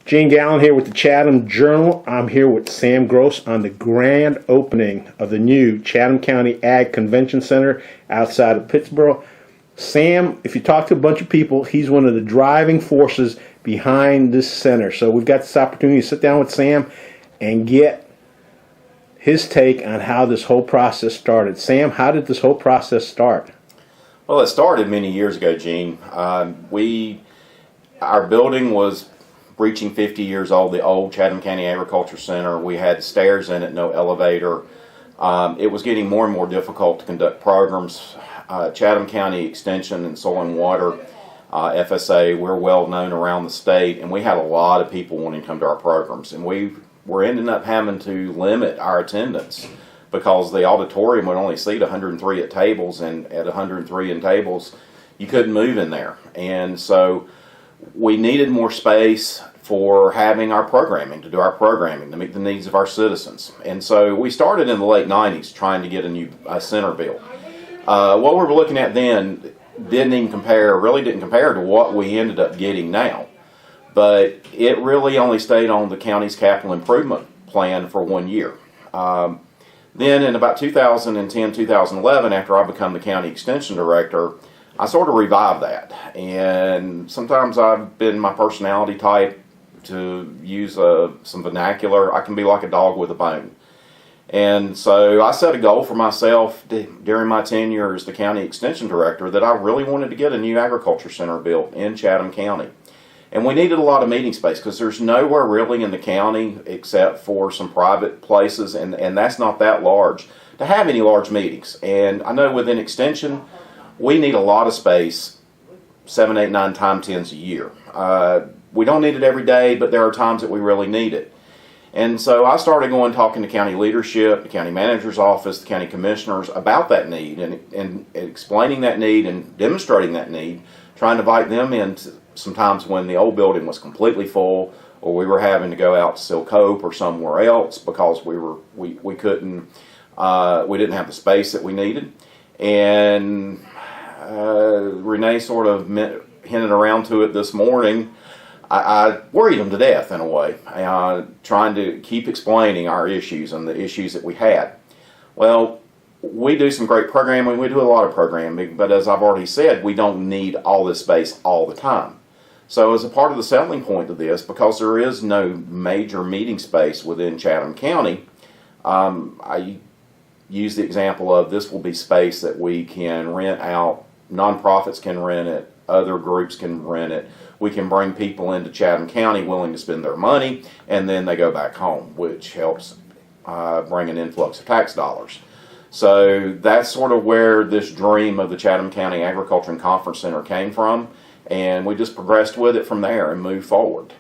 Gene Galin here with the Chatham Journal. I'm here with Sam Groce on the grand opening of the new Chatham County Ag Convention Center outside of Pittsboro. Sam, if you talk to a bunch of people, he's one of the driving forces behind this center. So we've got this opportunity to sit down with Sam and get his take on how this whole process started. Sam, how did this whole process start? Well, it started many years ago, Gene. Our building was reaching 50 years old, the old Chatham County Agriculture Center. We had stairs in it, no elevator. It was getting more and more difficult to conduct programs. Chatham County Extension and Soil and Water, FSA, we're well known around the state, and we had a lot of people wanting to come to our programs. And we were ending up having to limit our attendance because the auditorium would only seat 103 at tables, and at 103 in tables, you couldn't move in there. And so we needed more space for having our programming, to do our programming, to meet the needs of our citizens. And so we started in the late 90s trying to get a new center built. What we were looking at then didn't compare to what we ended up getting now. But it really only stayed on the county's capital improvement plan for 1 year. Then in about 2010, 2011, after I became the county extension director, I sort of revived that. And sometimes I've been my personality type to use some vernacular. I can be like a dog with a bone. And so I set a goal for myself during my tenure as the county extension director that I really wanted to get a new agriculture center built in Chatham County. And we needed a lot of meeting space because there's nowhere really in the county except for some private places, and that's not that large, to have any large meetings. And I know within extension, we need a lot of space 7, 8, 9 times 10s a year. We don't need it every day, but there are times that we really need it. And so I started talking to county leadership, the county manager's office, the county commissioners about that need, and explaining that need and demonstrating that need, trying to invite them in sometimes when the old building was completely full, or we were having to go out to Silcope or somewhere else because we couldn't, we didn't have the space that we needed. And Renee sort of hinted around to it this morning. I worried them to death in a way, trying to keep explaining our issues and the issues that we had. Well, we do some great programming. We do a lot of programming, but as I've already said, we don't need all this space all the time. So as a part of the selling point of this, because there is no major meeting space within Chatham County, I use the example of this will be space that we can rent out. Nonprofits can rent it. Other groups can rent it. We can bring people into Chatham County willing to spend their money, and then they go back home, which helps bring an influx of tax dollars. So that's sort of where this dream of the Chatham County Agriculture and Conference Center came from, and we just progressed with it from there and moved forward.